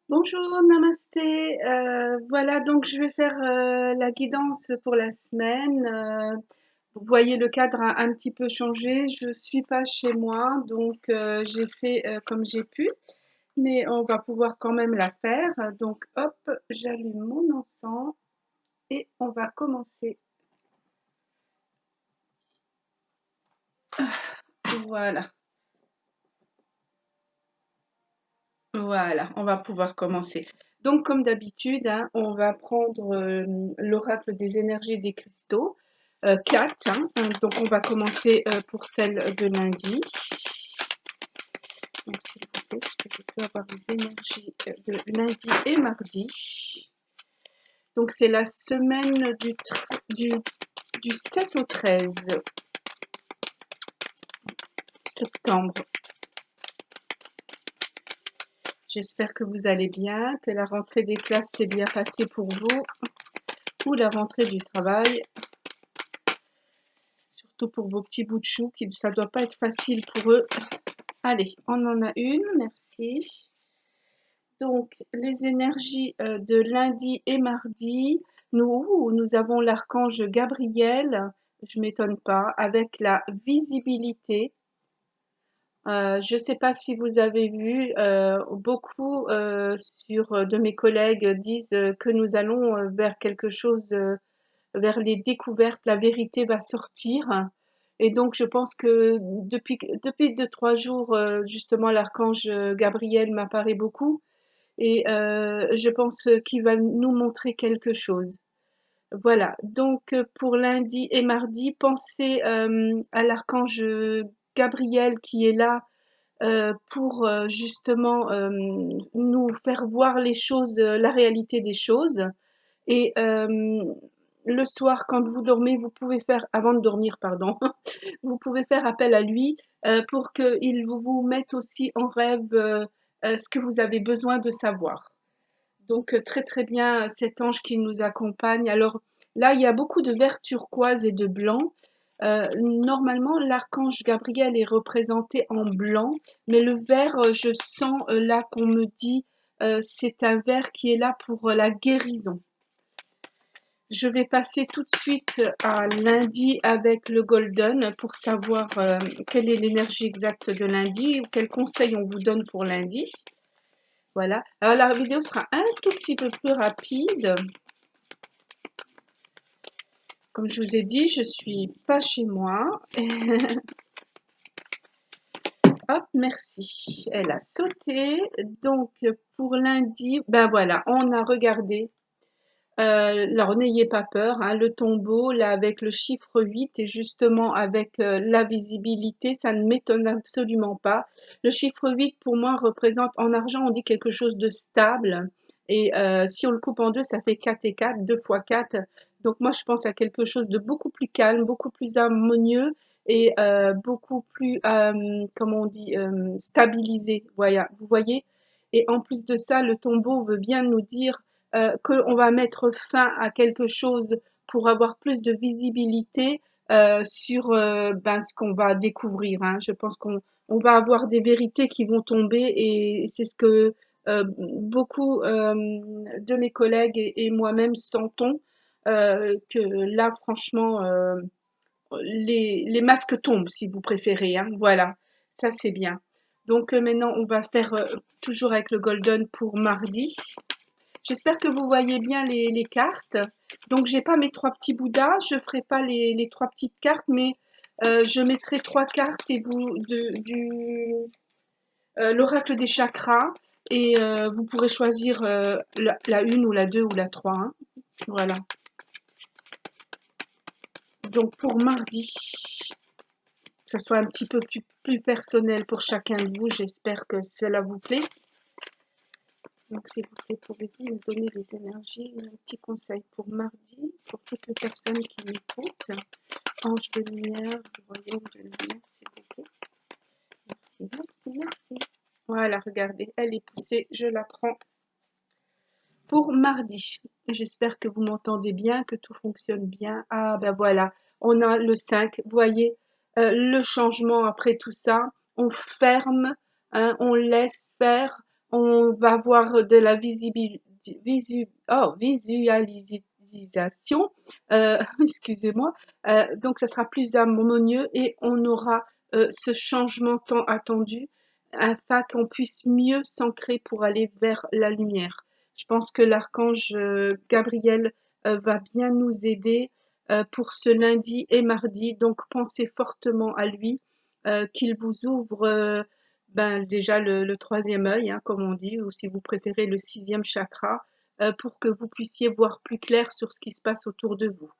Bonjour, namasté. Voilà, donc je vais faire la guidance pour la semaine. Vous voyez, le cadre a un petit peu changé. Je suis pas chez moi, donc j'ai fait comme j'ai pu, mais on va pouvoir quand même la faire. Donc, hop, j'allume mon encens et on va commencer. Voilà, voilà, on va pouvoir commencer. Donc, comme d'habitude, hein, on va prendre l'oracle des énergies des cristaux. 4, hein. Donc on va commencer pour celle de lundi. Donc s'il vous plaît, est-ce que je peux avoir les énergies de lundi et mardi? Donc c'est la semaine du 7 au 13 septembre. J'espère que vous allez bien, que la rentrée des classes s'est bien passée pour vous, ou la rentrée du travail, surtout pour vos petits bouts de chou, qui ça doit pas être facile pour eux. Allez, on en a une, merci. Donc, les énergies de lundi et mardi, nous avons l'archange Gabriel, je m'étonne pas, avec la visibilité. Je ne sais pas si vous avez vu, beaucoup de mes collègues disent que nous allons vers quelque chose, vers les découvertes, la vérité va sortir. Et donc, je pense que depuis 2, 3 jours, justement, l'archange Gabriel m'apparaît beaucoup. Et je pense qu'il va nous montrer quelque chose. Voilà, donc pour lundi et mardi, pensez à l'archange Gabriel qui est là pour justement nous faire voir les choses, la réalité des choses. Et le soir, quand vous dormez, vous pouvez faire, avant de dormir, pardon, vous pouvez faire appel à lui pour qu'il vous mette aussi en rêve ce que vous avez besoin de savoir. Donc très très bien cet ange qui nous accompagne. Alors là, il y a beaucoup de vert turquoise et de blanc. Normalement, l'archange Gabriel est représenté en blanc, mais le vert, je sens là qu'on me dit, c'est un vert qui est là pour la guérison. Je vais passer tout de suite à lundi avec le golden pour savoir quelle est l'énergie exacte de lundi ou quels conseils on vous donne pour lundi. Voilà. Alors la vidéo sera un tout petit peu plus rapide. Comme je vous ai dit, je suis pas chez moi. Hop, merci. Elle a sauté. Donc pour lundi, ben voilà, on a regardé. Alors n'ayez pas peur, hein, le tombeau là avec le chiffre 8 et justement avec la visibilité, ça ne m'étonne absolument pas. Le chiffre 8 pour moi représente en argent, on dit quelque chose de stable. Et si on le coupe en deux, ça fait 4 et 4, 2 fois 4. Donc moi je pense à quelque chose de beaucoup plus calme, beaucoup plus harmonieux et beaucoup plus, comment on dit, stabilisé. Voilà, vous voyez. Et en plus de ça, le tombeau veut bien nous dire qu'on va mettre fin à quelque chose pour avoir plus de visibilité sur ben, ce qu'on va découvrir, hein. Je pense qu'on va avoir des vérités qui vont tomber et c'est ce que beaucoup de mes collègues et moi-même sentons que là, franchement, les masques tombent, si vous préférez, hein. Voilà, ça c'est bien. Donc maintenant, on va faire toujours avec le golden pour mardi. J'espère que vous voyez bien les cartes. Donc, j'ai pas mes trois petits bouddhas. Je ferai pas les trois petites cartes, mais je mettrai trois cartes et vous l'oracle des chakras. Et vous pourrez choisir la une ou la 2 ou la 3, hein. Voilà. Donc, pour mardi, que ce soit un petit peu plus personnel pour chacun de vous, j'espère que cela vous plaît. Donc, s'il vous plaît, pouvez-vous me donner les énergies, un petit conseil pour mardi, pour toutes les personnes qui m'écoutent. Ange de lumière, royaume de lumière, s'il vous plaît. Merci, merci, merci. Voilà, regardez, elle est poussée, je la prends pour mardi. J'espère que vous m'entendez bien, que tout fonctionne bien. Ah, ben voilà, on a le 5, vous voyez, le changement après tout ça, on ferme, hein, on laisse faire. On va avoir de la visualisation, excusez-moi. Donc, ça sera plus harmonieux et on aura ce changement tant attendu afin qu'on puisse mieux s'ancrer pour aller vers la lumière. Je pense que l'archange Gabriel va bien nous aider pour ce lundi et mardi. Donc, pensez fortement à lui, qu'il vous ouvre ben, déjà le troisième œil, hein, comme on dit, ou si vous préférez le sixième chakra, pour que vous puissiez voir plus clair sur ce qui se passe autour de vous.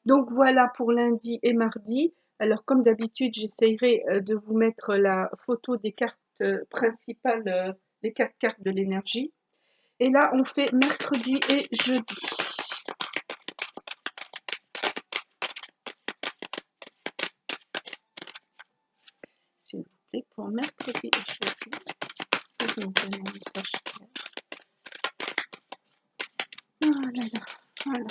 Donc voilà pour lundi et mardi. Alors comme d'habitude, j'essayerai de vous mettre la photo des cartes principales, les 4 cartes de l'énergie. Et là, on fait mercredi et jeudi. S'il vous plaît, pour mercredi et jeudi. Je vais vous donner un message clair. Oh là là, voilà.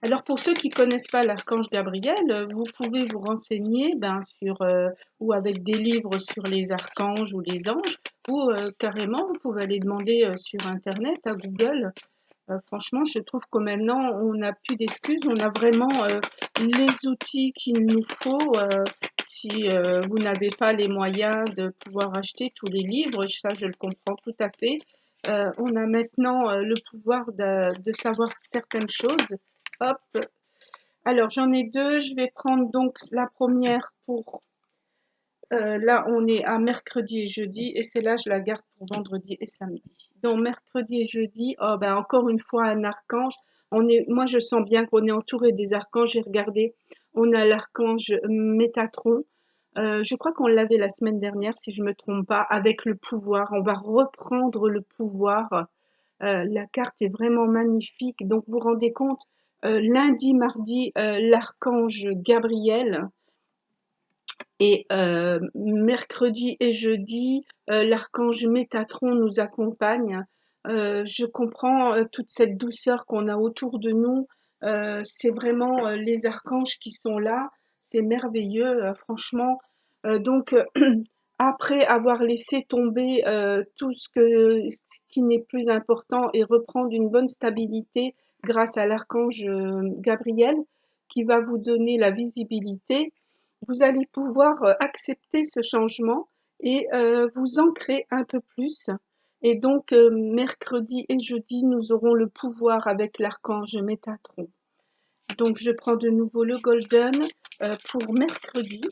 Alors pour ceux qui ne connaissent pas l'archange Gabriel, vous pouvez vous renseigner sur ou avec des livres sur les archanges ou les anges, ou carrément vous pouvez aller demander sur internet à Google. Franchement, je trouve que maintenant on n'a plus d'excuses, on a vraiment les outils qu'il nous faut. Si vous n'avez pas les moyens de pouvoir acheter tous les livres, ça je le comprends tout à fait. On a maintenant le pouvoir de savoir certaines choses. Hop. Alors, j'en ai deux. Je vais prendre donc la première pour... là, on est à mercredi et jeudi. Et celle-là, je la garde pour vendredi et samedi. Donc, mercredi et jeudi, oh, ben, encore une fois, un archange. Moi, je sens bien qu'on est entouré des archanges. J'ai regardé. On a l'archange Métatron. Je crois qu'on l'avait la semaine dernière, si je ne me trompe pas, avec le pouvoir. On va reprendre le pouvoir. La carte est vraiment magnifique. Donc, vous vous rendez compte, lundi, mardi, l'archange Gabriel et mercredi et jeudi, l'archange Métatron nous accompagne. Je comprends toute cette douceur qu'on a autour de nous. C'est vraiment les archanges qui sont là. C'est merveilleux, franchement. Donc, après avoir laissé tomber tout ce qui n'est plus important et reprendre une bonne stabilité grâce à l'archange Gabriel qui va vous donner la visibilité, vous allez pouvoir accepter ce changement et vous ancrer un peu plus. Et donc, mercredi et jeudi, nous aurons le pouvoir avec l'archange Métatron. Donc, je prends de nouveau le golden pour mercredi.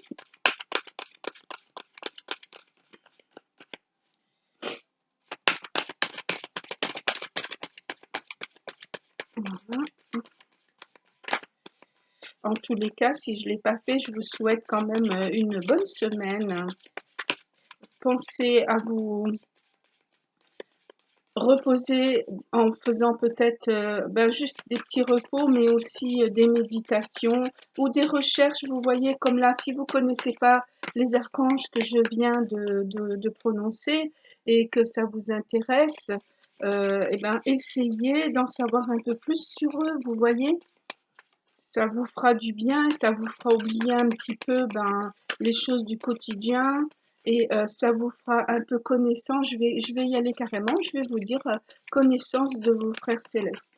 Voilà. En tous les cas, si je ne l'ai pas fait, je vous souhaite quand même une bonne semaine. Pensez à vous reposer en faisant peut-être juste des petits repos, mais aussi des méditations ou des recherches. Vous voyez, comme là, si vous ne connaissez pas les archanges que je viens de prononcer et que ça vous intéresse, essayez d'en savoir un peu plus sur eux, vous voyez. Ça vous fera du bien, ça vous fera oublier un petit peu les choses du quotidien et ça vous fera un peu connaissance. Je vais y aller carrément, je vais vous dire connaissance de vos frères célestes.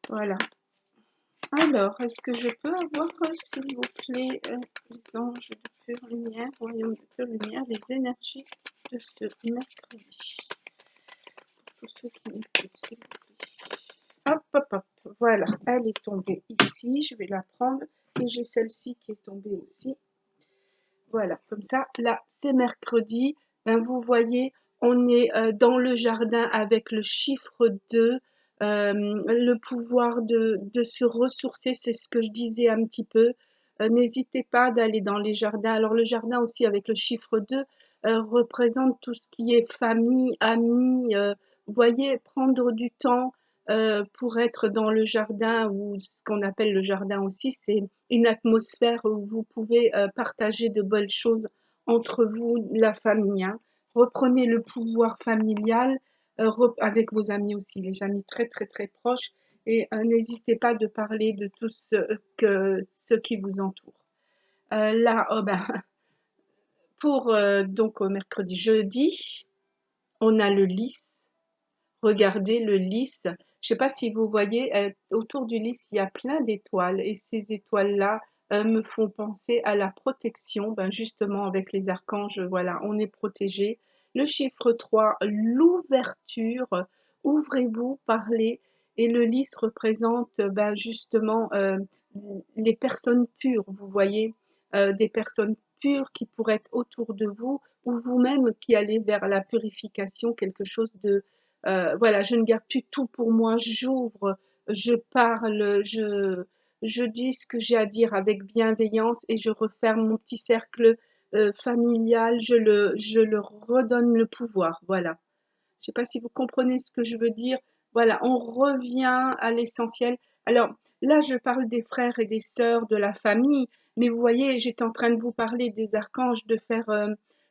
Voilà. Alors, est-ce que je peux avoir, s'il vous plaît, les anges de pure lumière, royaume de pure lumière, les énergies de ce mercredi? Pour ceux qui m'écoutent, s'il vous plaît. Hop, hop, hop. Voilà, elle est tombée ici. Je vais la prendre. Et j'ai celle-ci qui est tombée aussi. Voilà, comme ça. Là, c'est mercredi. Vous voyez, on est dans le jardin avec le chiffre 2. Le pouvoir de se ressourcer, c'est ce que je disais un petit peu. N'hésitez pas d'aller dans les jardins. Alors, le jardin aussi avec le chiffre 2 représente tout ce qui est famille, amis. Vous voyez, prendre du temps pour être dans le jardin ou ce qu'on appelle le jardin aussi, c'est une atmosphère où vous pouvez partager de belles choses entre vous, la famille. Hein. Reprenez le pouvoir familial avec vos amis aussi, les amis très très très proches. et n'hésitez pas de parler de tout ce qui vous entoure. Là, oh ben, pour donc au mercredi, jeudi, on a le lys. Regardez le lys. Je ne sais pas si vous voyez, autour du lys, il y a plein d'étoiles et ces étoiles-là me font penser à la protection. Ben justement, avec les archanges, voilà, on est protégé. Le chiffre 3, l'ouverture. Ouvrez-vous, parlez. Et le lys représente ben justement les personnes pures, vous voyez, des personnes pures qui pourraient être autour de vous ou vous-même qui allez vers la purification, quelque chose de voilà, je ne garde plus tout pour moi, j'ouvre, je parle, je dis ce que j'ai à dire avec bienveillance et je referme mon petit cercle familial, je le redonne le pouvoir. Voilà. Je ne sais pas si vous comprenez ce que je veux dire. Voilà, on revient à l'essentiel. Alors là, je parle des frères et des sœurs, de la famille, mais vous voyez, j'étais en train de vous parler des archanges, de faire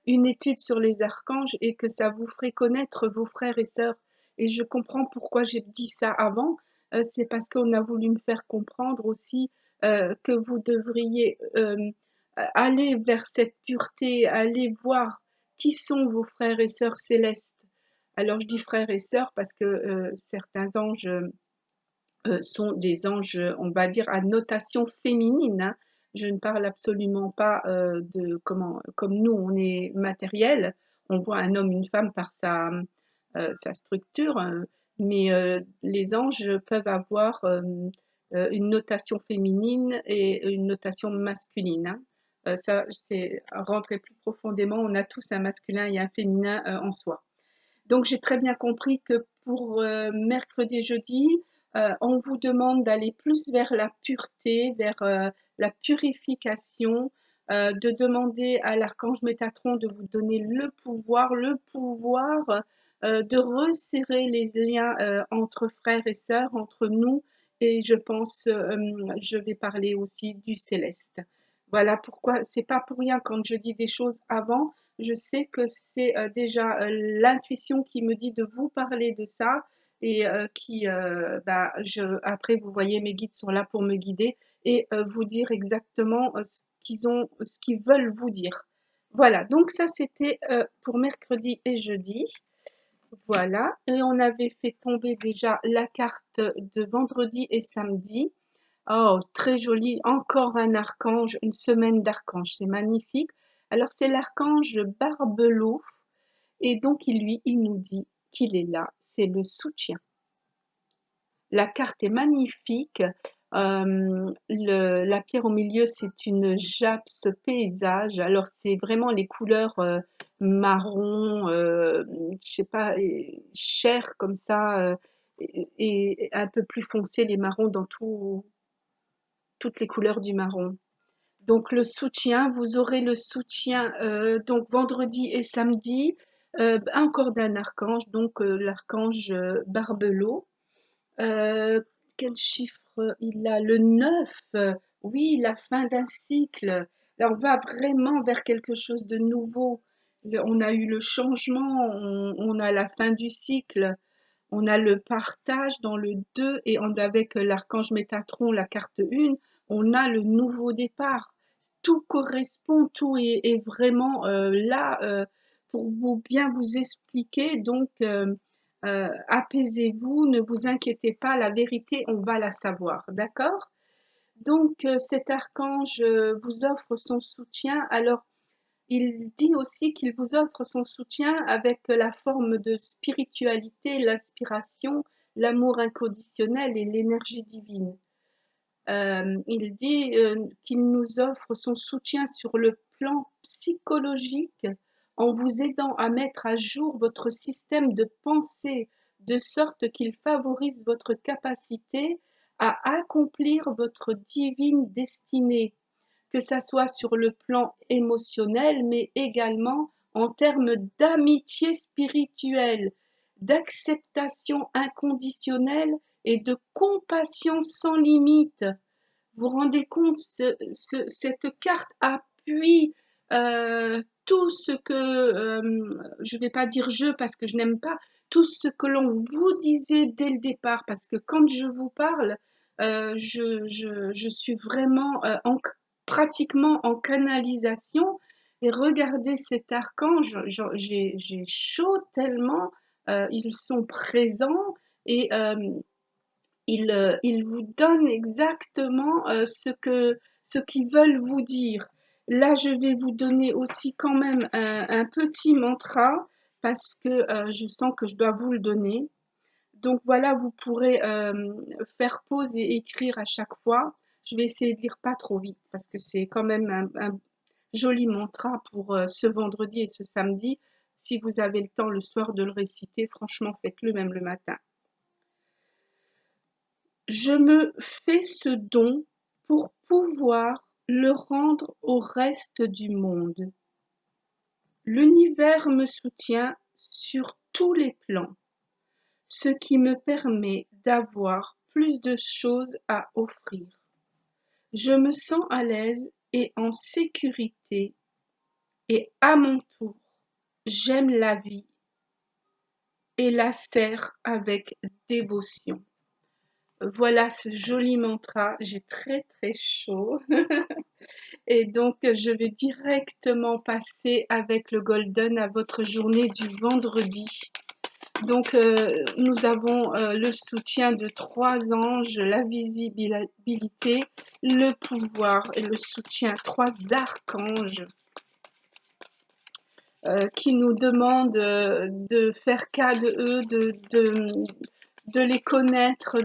une étude sur les archanges et que ça vous ferait connaître vos frères et sœurs. Et je comprends pourquoi j'ai dit ça avant. C'est parce qu'on a voulu me faire comprendre aussi que vous devriez aller vers cette pureté, aller voir qui sont vos frères et sœurs célestes. Alors je dis frères et sœurs parce que certains anges sont des anges, on va dire, à notation féminine, hein. Je ne parle absolument pas de comment, comme nous, on est matériel, on voit un homme, une femme par sa structure, mais les anges peuvent avoir une notation féminine et une notation masculine, hein. Ça, c'est rentrer plus profondément, on a tous un masculin et un féminin en soi. Donc j'ai très bien compris que pour mercredi et jeudi, on vous demande d'aller plus vers la pureté, vers la purification, de demander à l'archange Métatron de vous donner le pouvoir de resserrer les liens entre frères et sœurs, entre nous, et je pense, je vais parler aussi du céleste. Voilà pourquoi, c'est pas pour rien quand je dis des choses avant, je sais que c'est déjà l'intuition qui me dit de vous parler de ça et bah, après, vous voyez, mes guides sont là pour me guider et vous dire exactement ce qu'ils veulent vous dire. Voilà, donc ça c'était pour mercredi et jeudi. Voilà, et on avait fait tomber déjà la carte de vendredi et samedi. Oh, très joli, encore un archange, une semaine d'archanges, c'est magnifique. Alors c'est l'archange Barbelot, et donc il nous dit qu'il est là, c'est le soutien. La carte est magnifique, la pierre au milieu c'est une japs paysage, alors c'est vraiment les couleurs marron, je sais pas, chair comme ça, et un peu plus foncé les marrons dans toutes les couleurs du marron. Donc le soutien, vous aurez le soutien donc vendredi et samedi, encore d'un archange, donc l'archange Barbelot. Euh, quel chiffre il a? Le 9. Oui, la fin d'un cycle. Là, on va vraiment vers quelque chose de nouveau. On a eu le changement, on a la fin du cycle. On a le partage dans le 2 et avec l'archange Métatron, la carte 1, on a le nouveau départ. Tout correspond, tout est vraiment là pour vous bien vous expliquer. Donc, apaisez-vous, ne vous inquiétez pas, la vérité, on va la savoir, d'accord? Donc, cet archange vous offre son soutien. Alors, il dit aussi qu'il vous offre son soutien avec la forme de spiritualité, l'inspiration, l'amour inconditionnel et l'énergie divine. Il dit qu'il nous offre son soutien sur le plan psychologique en vous aidant à mettre à jour votre système de pensée de sorte qu'il favorise votre capacité à accomplir votre divine destinée, que ça soit sur le plan émotionnel, mais également en termes d'amitié spirituelle, d'acceptation inconditionnelle et de compassion sans limite. Vous vous rendez compte, cette carte appuie tout ce que, je ne vais pas dire je parce que je n'aime pas, tout ce que l'on vous disait dès le départ, parce que quand je vous parle, je suis vraiment pratiquement en canalisation. Et regardez cet archange, j'ai chaud tellement ils sont présents et ils vous donnent exactement ce qu'ils veulent vous dire. Là, je vais vous donner aussi quand même un petit mantra parce que je sens que je dois vous le donner. Donc voilà, vous pourrez faire pause et écrire à chaque fois. Je vais essayer de lire pas trop vite parce que c'est quand même un joli mantra pour ce vendredi et ce samedi. Si vous avez le temps le soir de le réciter, franchement, faites-le même le matin. Je me fais ce don pour pouvoir le rendre au reste du monde. L'univers me soutient sur tous les plans, ce qui me permet d'avoir plus de choses à offrir. Je me sens à l'aise et en sécurité et à mon tour, j'aime la vie et la sers avec dévotion. Voilà ce joli mantra, j'ai très très chaud. Et donc, je vais directement passer avec le golden à votre journée du vendredi. Donc, nous avons le soutien de 3 anges, la visibilité, le pouvoir et le soutien, 3 archanges qui nous demandent de faire cas de eux, de les connaître,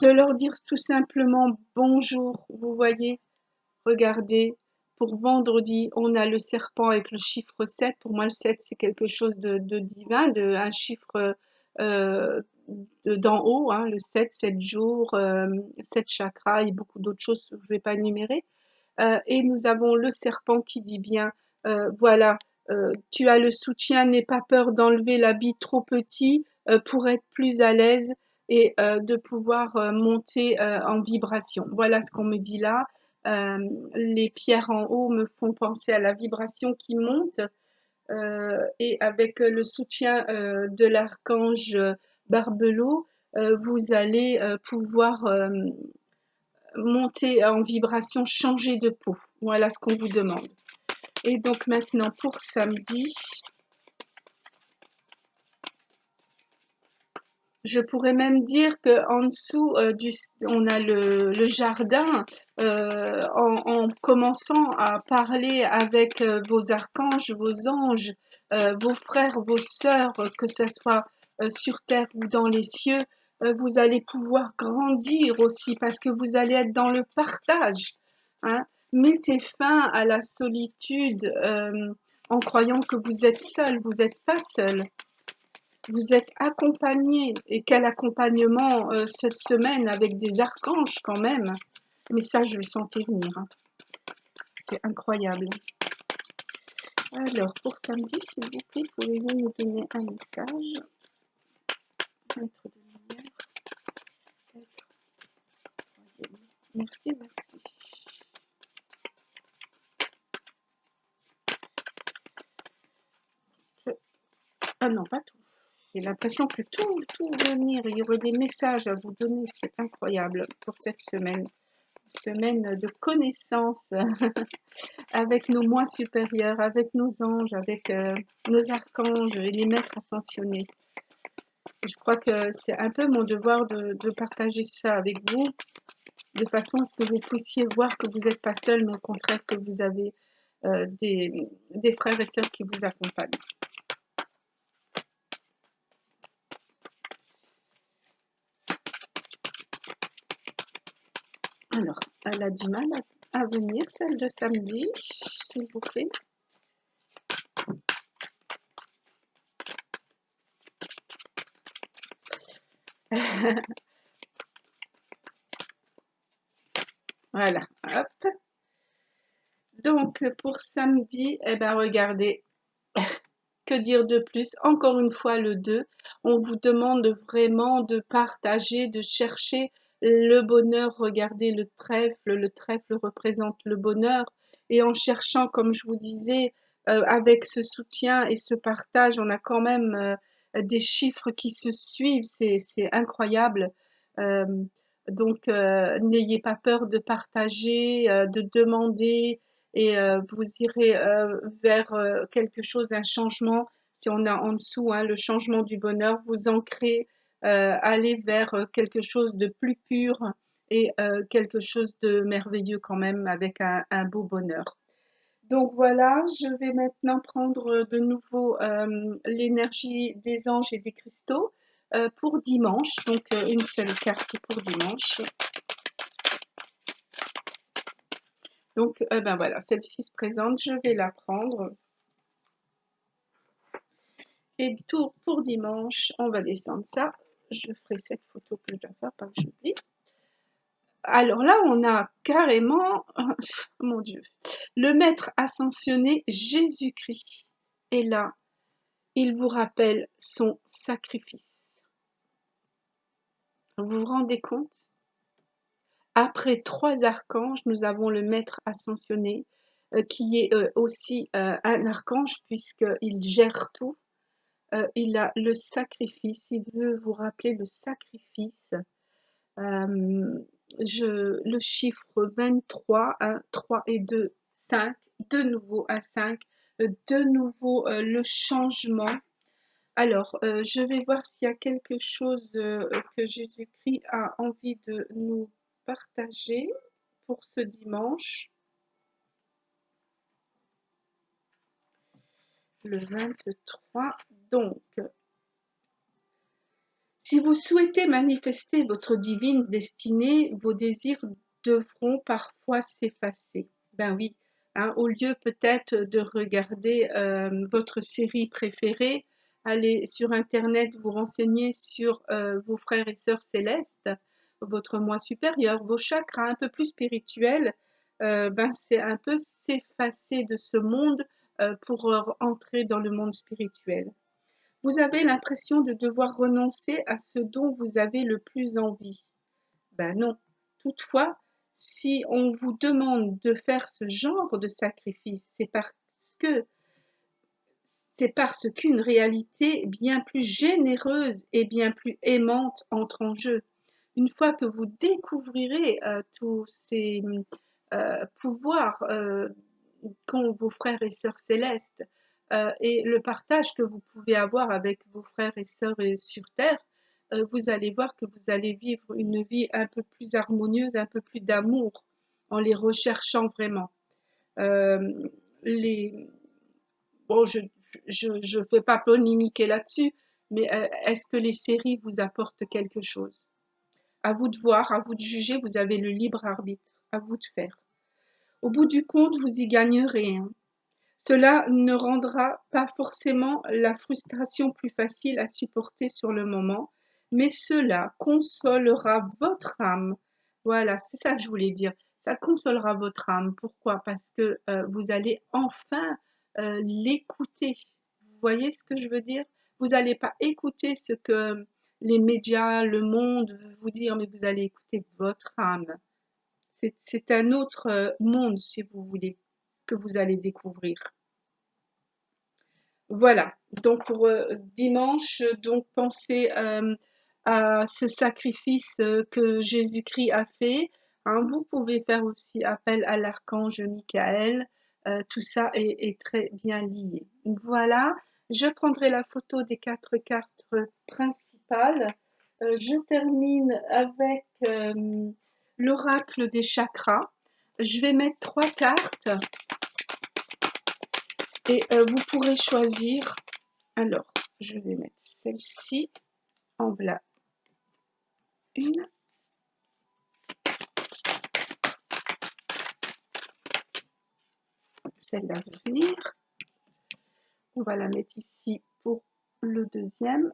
de leur dire tout simplement bonjour. Vous voyez, regardez, pour vendredi, on a le serpent avec le chiffre 7. Pour moi, le 7, c'est quelque chose de divin, un chiffre d'en haut, hein, le 7, 7 jours, 7 chakras et beaucoup d'autres choses que je ne vais pas énumérer. Et nous avons le serpent qui dit bien, voilà, tu as le soutien, n'aie pas peur d'enlever l'habit trop petit pour être plus à l'aise et de pouvoir monter en vibration. Voilà ce qu'on me dit là. Les pierres en haut me font penser à la vibration qui monte et avec le soutien de l'archange Barbelot, vous allez pouvoir monter en vibration, changer de peau. Voilà ce qu'on vous demande. Et donc maintenant pour samedi, je pourrais même dire qu'en dessous, on a le jardin. En commençant à parler avec vos archanges, vos anges, vos frères, vos sœurs, que ce soit sur terre ou dans les cieux, vous allez pouvoir grandir aussi parce que vous allez être dans le partage. Hein. Mettez fin à la solitude en croyant que vous êtes seul, vous n'êtes pas seul. Vous êtes accompagné, et quel accompagnement cette semaine avec des archanges quand même. Mais ça, je le sentais venir. Hein. C'est incroyable. Alors, pour samedi, s'il vous plaît, pouvez-vous nous donner un message? Maître de lumière. Merci, merci. Ah non, pas tout. J'ai l'impression que tout venir, il y aurait des messages à vous donner. C'est incroyable pour cette semaine. Semaine de connaissance avec nos moi supérieurs, avec nos anges, avec nos archanges et les maîtres ascensionnés. Je crois que c'est un peu mon devoir de partager ça avec vous, de façon à ce que vous puissiez voir que vous n'êtes pas seul, mais au contraire que vous avez des frères et sœurs qui vous accompagnent. Alors, elle a du mal à venir, celle de samedi, s'il vous plaît. Voilà, hop. Donc, pour samedi, eh ben, regardez, que dire de plus? Encore une fois, le 2. On vous demande vraiment de partager, de chercher le bonheur. Regardez le trèfle représente le bonheur. Et en cherchant, comme je vous disais, avec ce soutien et ce partage, on a quand même des chiffres qui se suivent, c'est incroyable. Euh, donc, n'ayez pas peur de partager, de demander, et vous irez vers quelque chose, un changement. Si on a en dessous hein, le changement du bonheur, vous ancrez, allez vers quelque chose de plus pur et quelque chose de merveilleux quand même avec un beau bonheur. Donc voilà, je vais maintenant prendre de nouveau l'énergie des anges et des cristaux pour dimanche. Donc une seule carte pour dimanche. Donc ben voilà, celle-ci se présente, je vais la prendre. Et tout pour dimanche, on va descendre ça. Je ferai cette photo que je dois faire, pas que j'oublie. Alors là, on a carrément, mon Dieu, le maître ascensionné Jésus-Christ. Et là, il vous rappelle son sacrifice. Vous vous rendez compte? Après 3 archanges, nous avons le maître ascensionné qui est aussi un archange puisqu'il gère tout. Il a le sacrifice, il veut vous rappeler le sacrifice. Le chiffre 23, 1, 3 et 2, 5, de nouveau un 5, de nouveau le changement. Alors, je vais voir s'il y a quelque chose que Jésus-Christ a envie de nous partager pour ce dimanche, le 23. Donc, si vous souhaitez manifester votre divine destinée, vos désirs devront parfois s'effacer. Ben oui, hein, au lieu peut-être de regarder votre série préférée, allez sur Internet vous renseigner sur vos frères et sœurs célestes, votre moi supérieur, vos chakras un peu plus spirituels. Ben c'est un peu s'effacer de ce monde pour entrer dans le monde spirituel. Vous avez l'impression de devoir renoncer à ce dont vous avez le plus envie. Ben non. Toutefois, si on vous demande de faire ce genre de sacrifice, que c'est parce qu'une réalité bien plus généreuse et bien plus aimante entre en jeu. Une fois que vous découvrirez tous ces pouvoirs qu'ont vos frères et sœurs célestes et le partage que vous pouvez avoir avec vos frères et sœurs sur Terre, vous allez voir que vous allez vivre une vie un peu plus harmonieuse, un peu plus d'amour en les recherchant vraiment. Euh, les... Bon, je fais pas polémiquer là-dessus, mais est-ce que les séries vous apportent quelque chose? À vous de voir, à vous de juger, vous avez le libre arbitre, à vous de faire. Au bout du compte, vous y gagnerez, hein. Cela ne rendra pas forcément la frustration plus facile à supporter sur le moment, mais cela consolera votre âme. Voilà, c'est ça que je voulais dire. Ça consolera votre âme. Pourquoi? Parce que vous allez enfin l'écouter. Vous voyez ce que je veux dire? Vous n'allez pas écouter ce que les médias, le monde veut vous dire, mais vous allez écouter votre âme. C'est un autre monde, si vous voulez, que vous allez découvrir. Voilà, donc pour dimanche, donc pensez à ce sacrifice que Jésus-Christ a fait, hein. Vous pouvez faire aussi appel à l'archange Michael. Tout ça est très bien lié. Voilà, je prendrai la photo des 4 cartes principales. Je termine avec l'oracle des chakras. Je vais mettre 3 cartes. Et vous pourrez choisir. Alors, je vais mettre celle-ci en voilà une. Celle-là va venir. On va la mettre ici pour le deuxième.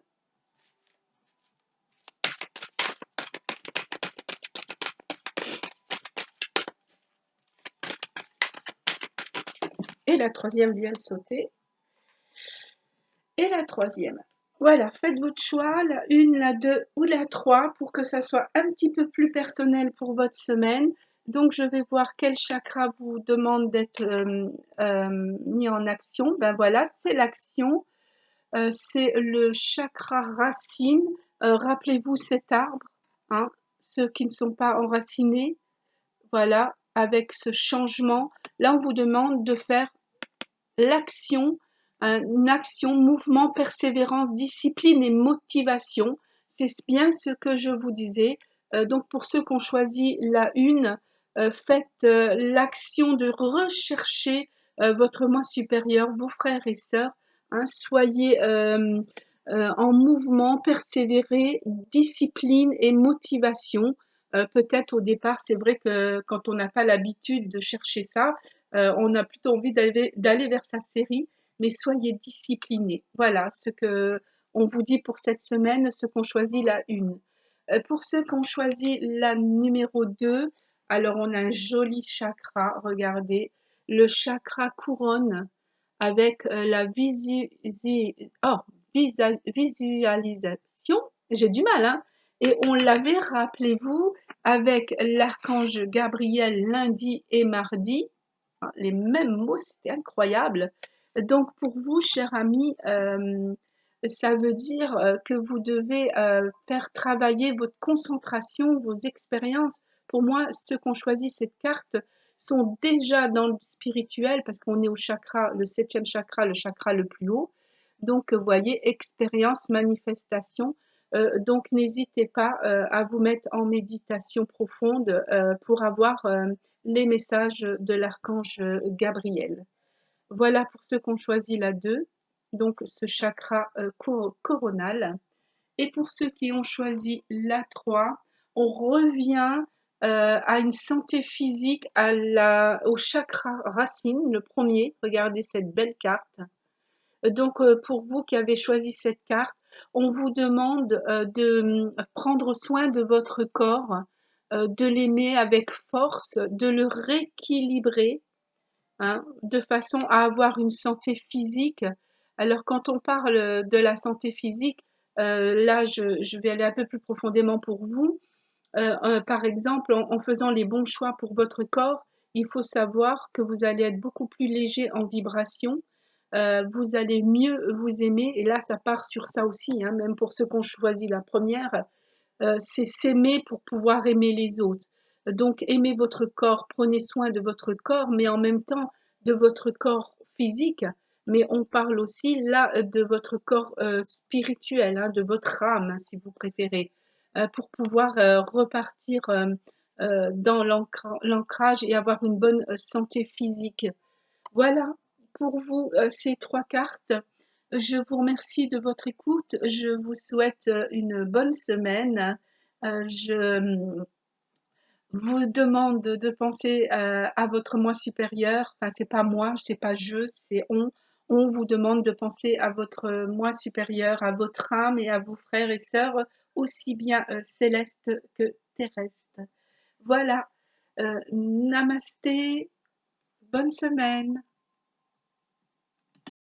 Et la troisième vient de sauter. Et la troisième. Voilà, faites votre choix, la 1, la 2 ou la 3 pour que ça soit un petit peu plus personnel pour votre semaine. Donc, je vais voir quel chakra vous demande d'être mis en action. Ben voilà, c'est l'action. c'est le chakra racine. Rappelez-vous cet arbre, hein, ceux qui ne sont pas enracinés, voilà, avec ce changement. Là, on vous demande de faire l'action, une action, mouvement, persévérance, discipline et motivation. C'est bien ce que je vous disais. Donc pour ceux qui ont choisi la une, faites l'action de rechercher votre moi supérieur, vos frères et sœurs. Hein, soyez en mouvement, persévérez, discipline et motivation. Peut-être au départ, c'est vrai que quand on n'a pas l'habitude de chercher ça, on a plutôt envie d'aller vers sa série, mais soyez disciplinés. Voilà ce que on vous dit pour cette semaine, ceux qui ont choisi la une. Pour ceux qui ont choisi la numéro 2, alors on a un joli chakra, regardez, le chakra couronne avec la oh, visualisation, j'ai du mal, hein, et on l'avait, rappelez-vous, avec l'archange Gabriel lundi et mardi, hein, les mêmes mots, c'était incroyable. Donc pour vous, cher ami, ça veut dire que vous devez faire travailler votre concentration, vos expériences. Pour moi, ceux qui ont choisi cette carte sont déjà dans le spirituel parce qu'on est au chakra, le septième chakra, le chakra le plus haut. Donc, vous voyez, expérience, manifestation. Donc, n'hésitez pas à vous mettre en méditation profonde pour avoir les messages de l'archange Gabriel. Voilà pour ceux qui ont choisi la 2, donc ce chakra coronal. Et pour ceux qui ont choisi la 3, on revient à une santé physique, au chakra racine, le premier. Regardez cette belle carte. Donc, pour vous qui avez choisi cette carte, on vous demande de prendre soin de votre corps, de l'aimer avec force, de le rééquilibrer, hein, de façon à avoir une santé physique. Alors, quand on parle de la santé physique, là, je vais aller un peu plus profondément pour vous. Par exemple, en faisant les bons choix pour votre corps, il faut savoir que vous allez être beaucoup plus léger en vibration, vous allez mieux vous aimer, et là, ça part sur ça aussi, hein, même pour ceux qui ont choisi la première, c'est s'aimer pour pouvoir aimer les autres. Donc, aimez votre corps, prenez soin de votre corps, mais en même temps de votre corps physique. Mais on parle aussi là de votre corps spirituel, hein, de votre âme, si vous préférez, pour pouvoir repartir dans l'ancrage et avoir une bonne santé physique. Voilà pour vous ces trois cartes. Je vous remercie de votre écoute. Je vous souhaite une bonne semaine. Je vous demande de penser à votre moi supérieur. Enfin, c'est pas moi, c'est pas je, c'est on. On vous demande de penser à votre moi supérieur, à votre âme et à vos frères et sœurs, aussi bien célestes que terrestres. Voilà. Namasté. Bonne semaine.